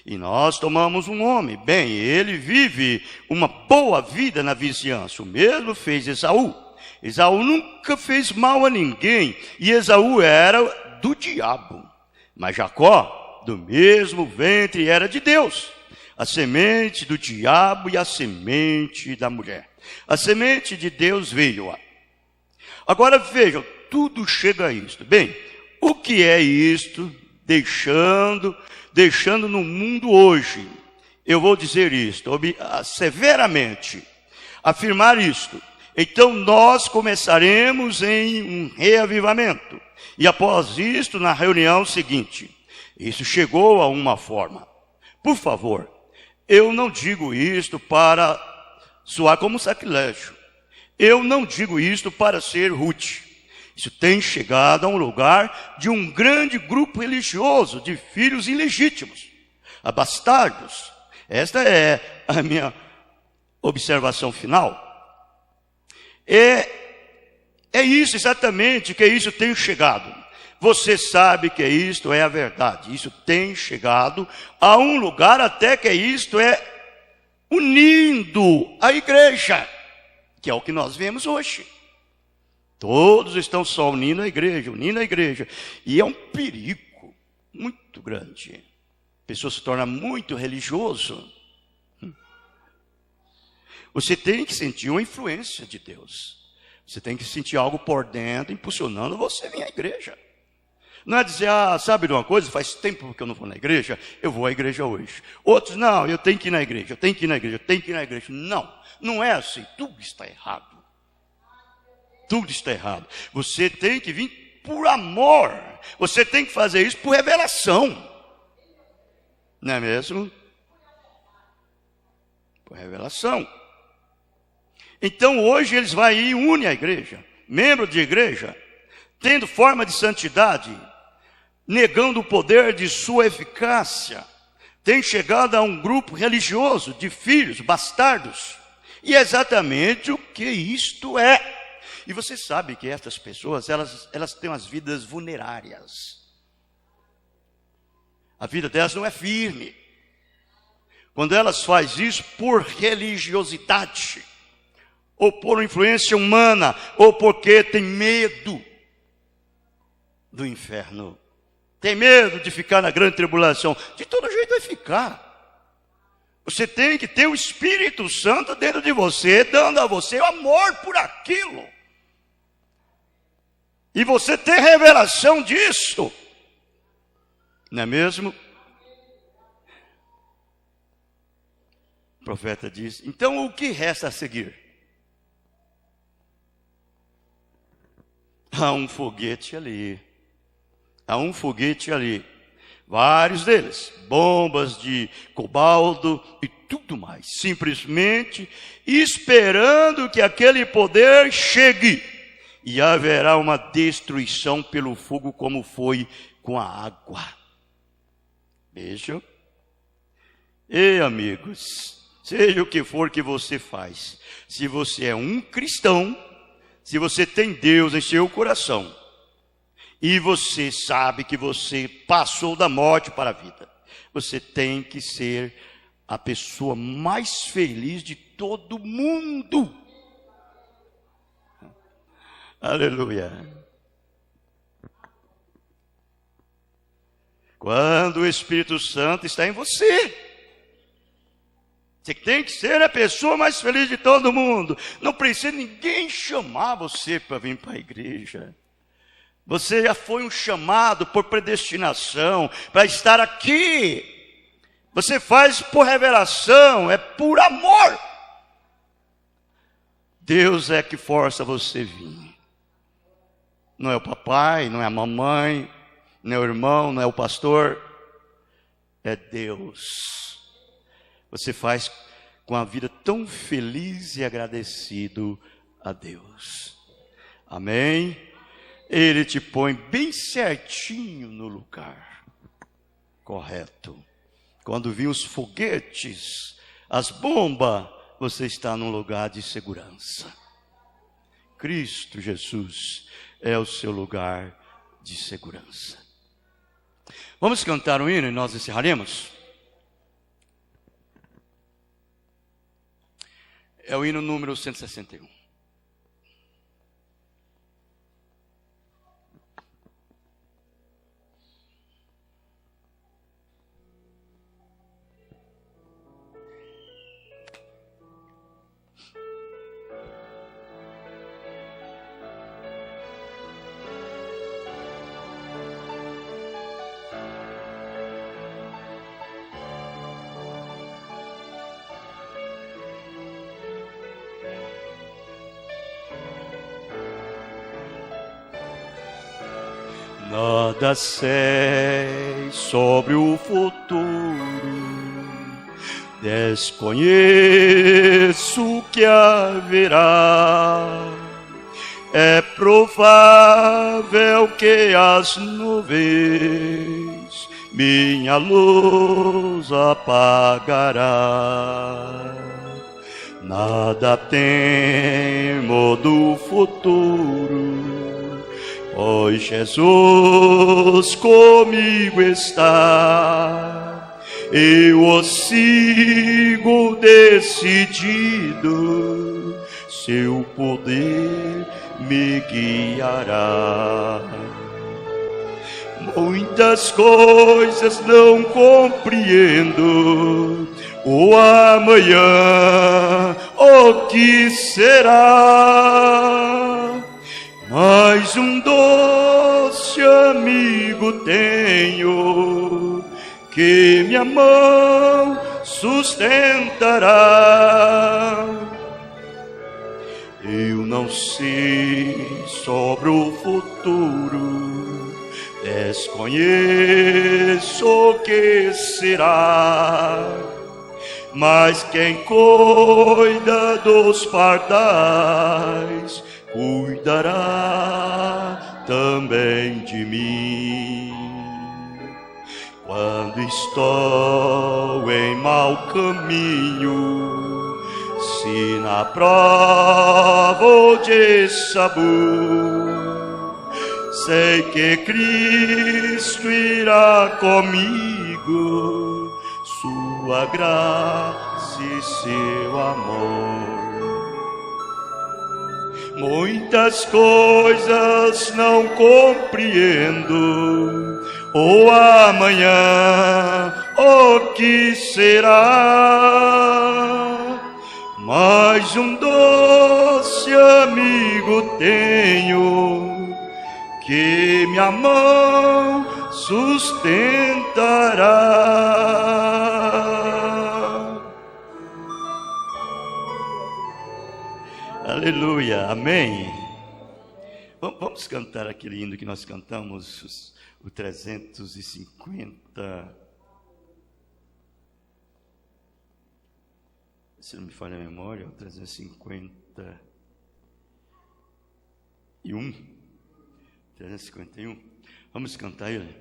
E nós tomamos um homem, bem, ele vive uma boa vida na vizinhança. O mesmo fez Esaú. Esaú nunca fez mal a ninguém, e Esaú era do diabo. Mas Jacó, do mesmo ventre, era de Deus. A semente do diabo e a semente da mulher. A semente de Deus veio. Agora vejam, tudo chega a isto. Bem, o que é isto? Deixando no mundo hoje. Eu vou dizer isto, severamente, afirmar isto. Então nós começaremos em um reavivamento. E após isto, na reunião seguinte, isso chegou a uma forma. Por favor, eu não digo isto para soar como sacrilégio. Eu não digo isto para ser rude. Isso tem chegado a um lugar de um grande grupo religioso de filhos ilegítimos, bastardos. Esta é a minha observação final. É isso exatamente que isso tem chegado. Você sabe que isto é a verdade. Isso tem chegado a um lugar até que isto é unindo a igreja, que é o que nós vemos hoje. Todos estão só unindo a igreja. E é um perigo muito grande. A pessoa se torna muito religioso. Você tem que sentir uma influência de Deus. Você tem que sentir algo por dentro, impulsionando você a vir à igreja. Não é dizer, sabe de uma coisa? Faz tempo que eu não vou na igreja, eu vou à igreja hoje. Outros, não, eu tenho que ir na igreja, Não, não é assim. Tudo está errado. Tudo está errado. Você tem que vir por amor. Você tem que fazer isso por revelação. Não é mesmo? Por revelação. Então hoje eles vão e unem a igreja. Membro de igreja, tendo forma de santidade, negando o poder de sua eficácia, tem chegado a um grupo religioso de filhos bastardos. E é exatamente o que isto é. E você sabe que estas pessoas, elas têm umas vidas vulnerárias. A vida delas não é firme. Quando elas fazem isso por religiosidade, ou por influência humana, ou porque tem medo do inferno, tem medo de ficar na grande tribulação, de todo jeito vai ficar. Você tem que ter o Espírito Santo dentro de você, dando a você o amor por aquilo. E você ter revelação disso. Não é mesmo? O profeta diz, então o que resta a seguir? Há um foguete ali. Vários deles. Bombas de cobalto e tudo mais. Simplesmente esperando que aquele poder chegue. E haverá uma destruição pelo fogo como foi com a água. Vejam. Ei, amigos, seja o que for que você faz, se você é um cristão, se você tem Deus em seu coração, e você sabe que você passou da morte para a vida, você tem que ser a pessoa mais feliz de todo mundo. Aleluia. Quando o Espírito Santo está em você, você tem que ser a pessoa mais feliz de todo mundo. Não precisa ninguém chamar você para vir para a igreja. Você já foi um chamado por predestinação para estar aqui. Você faz por revelação, é por amor. Deus é que força você vir. Não é o papai, não é a mamãe, não é o irmão, não é o pastor. É Deus. Você faz com a vida tão feliz e agradecido a Deus. Amém? Ele te põe bem certinho no lugar correto. Quando vir os foguetes, as bombas, você está num lugar de segurança. Cristo Jesus é o seu lugar de segurança. Vamos cantar um hino e nós encerraremos? É o hino número 161. Nada sei sobre o futuro, desconheço o que haverá. É provável que as nuvens minha luz apagará. Nada temo do futuro, pois Jesus comigo está. Eu o sigo decidido, seu poder me guiará. Muitas coisas não compreendo, o amanhã, o que será? Mas um doce amigo tenho, que minha mão sustentará. Eu não sei sobre o futuro, desconheço o que será. Mas quem cuida dos pardais cuidará também de mim. Quando estou em mau caminho, se na prova ou de sabor, sei que Cristo irá comigo, sua graça e seu amor. Muitas coisas não compreendo, o amanhã, o que será? Mas um doce amigo tenho, que minha mão sustentará. Aleluia, amém. Vamos cantar aquele hino que nós cantamos, o 350. Se não me falha a memória, o 351. 351. Vamos cantar ele.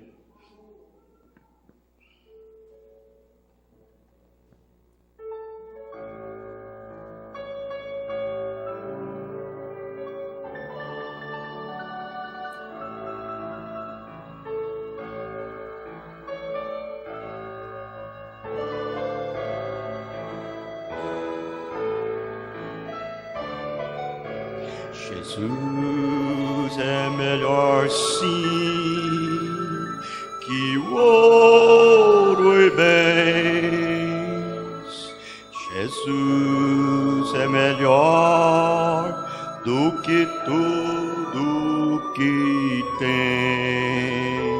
Jesus é melhor sim que o ouro e bens. Jesus é melhor do que tudo que tens.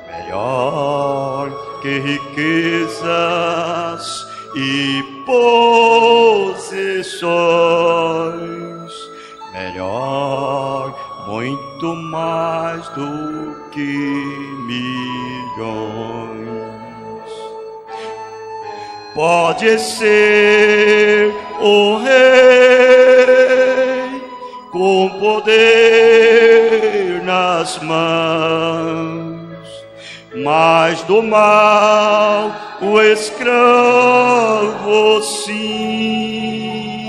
Melhor que riquezas e possessões, melhor, muito mais do que milhões. Pode ser o rei com poder nas mãos, mas do mal o escravo sim.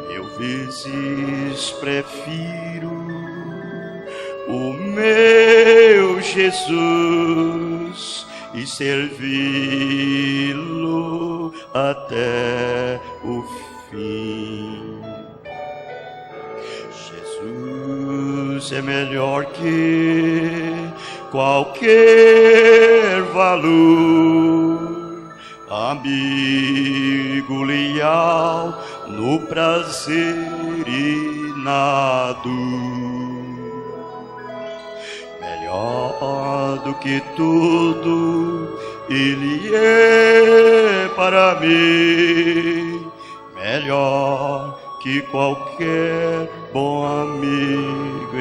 Eu vezes prefiro o meu Jesus e servi-lo até o fim. Jesus é melhor que qualquer valor, amigo leal no prazer e na dor. Melhor do que tudo Ele é para mim, melhor que qualquer bom amigo,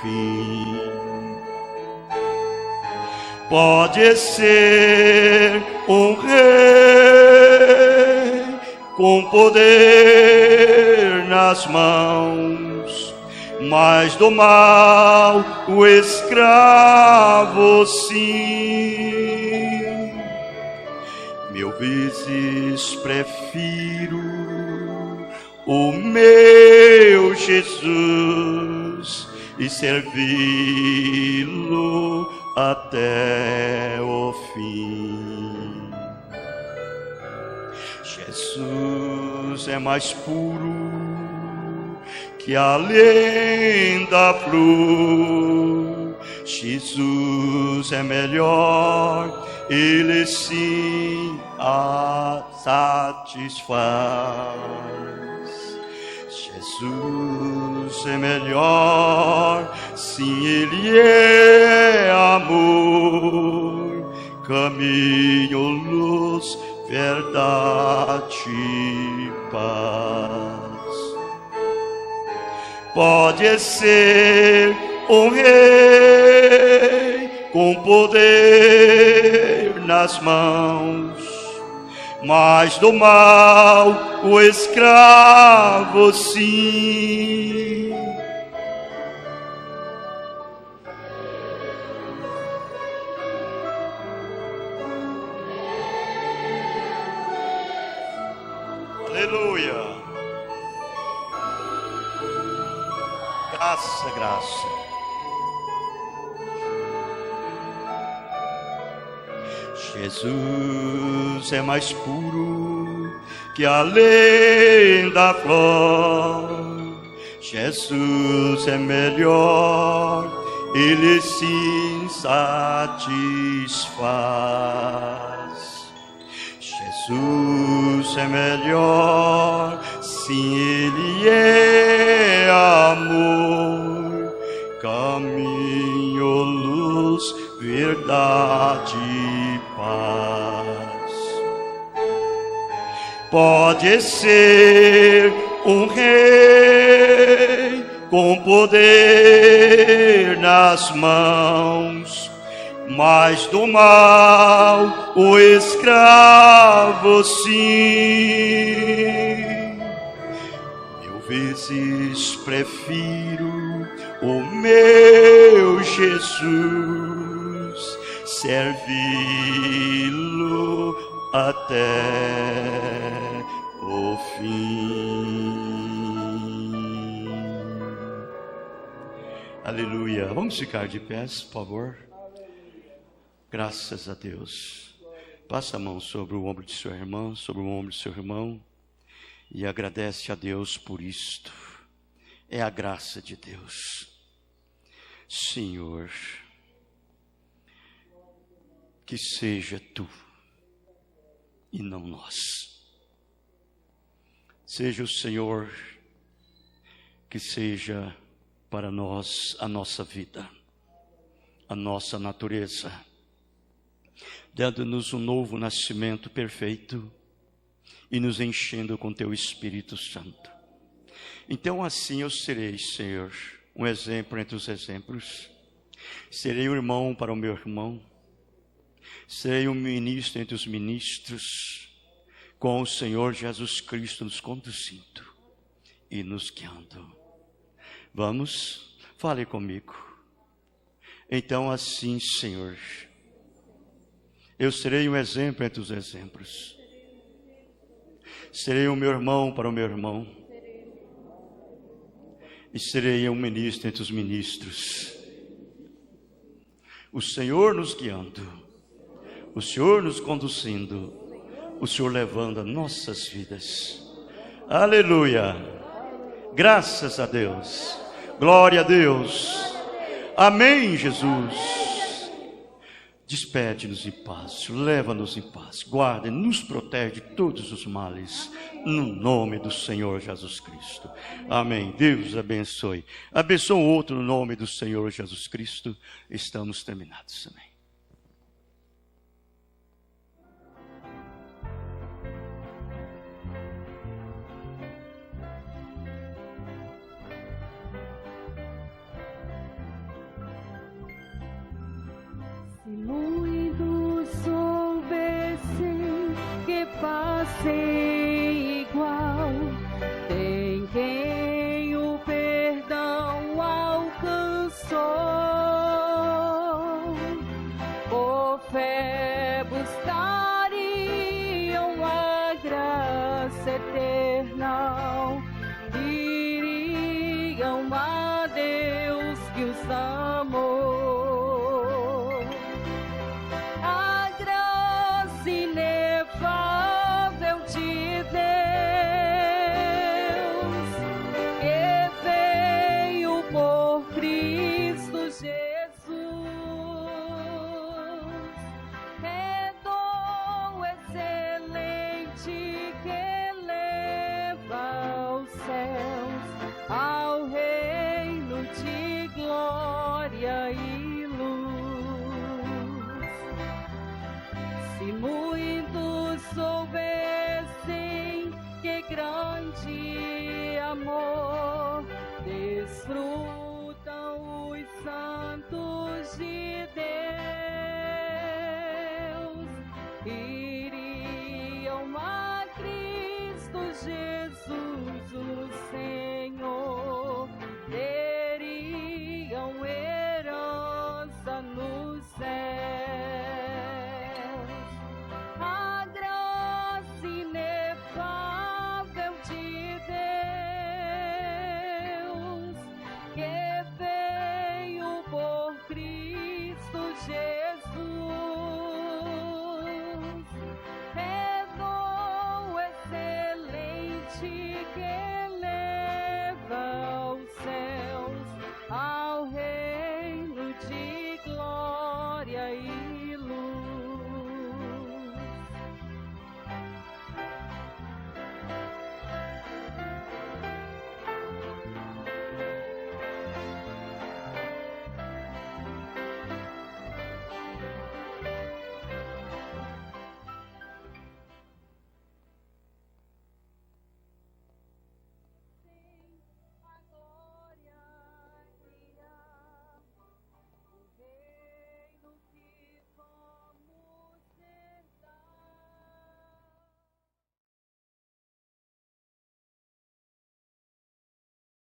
enfim. Pode ser um rei com poder nas mãos, mas do mal o escravo sim. Mil vezes prefiro o meu Jesus e servi-lo até o fim. Jesus é mais puro que além da flor. Jesus é melhor, Ele sim a satisfaz. Jesus é melhor, sim, Ele é amor, caminho, luz, verdade e paz. Pode ser um rei com poder nas mãos, mas do mal o escravo sim. Aleluia. Graça, graça. Jesus é mais puro que além da flor. Jesus é melhor, Ele sim satisfaz. Jesus é melhor, sim, Ele é amor, caminho, luz, verdade e paz. Pode ser um rei com poder nas mãos, mas do mal o escravo sim. Mil vezes prefiro o meu Jesus, servi-lo até o fim. Aleluia. Vamos ficar de pés, por favor. Graças a Deus. Passa a mão sobre o ombro de sua irmã, sobre o ombro de seu irmão, e agradece a Deus por isto. É a graça de Deus. Senhor, que seja Tu e não nós. Seja o Senhor que seja para nós a nossa vida, a nossa natureza, dando-nos um novo nascimento perfeito e nos enchendo com Teu Espírito Santo. Então assim eu serei, Senhor, um exemplo entre os exemplos. Serei um irmão para o meu irmão. Serei um ministro entre os ministros, com o Senhor Jesus Cristo nos conduzindo e nos guiando. Vamos, fale comigo. Então assim, Senhor, eu serei um exemplo entre os exemplos. Serei o meu irmão para o meu irmão. E serei um ministro entre os ministros. O Senhor nos guiando. O Senhor nos conduzindo. O Senhor levando as nossas vidas. Aleluia. Graças a Deus. Glória a Deus. Amém, Jesus. Despede-nos em paz, leva-nos em paz, guarda e nos protege de todos os males, no nome do Senhor Jesus Cristo. Amém. Deus abençoe. Abençoe o outro no nome do Senhor Jesus Cristo. Estamos terminados. Amém. Muitos soubessem que passei igual, tem quem o perdão alcançou. Por fé buscariam a graça eterna, diriam a Deus que os amou. Ao reino de glória e luz. Se muitos soubessem que grande amor desfrutam,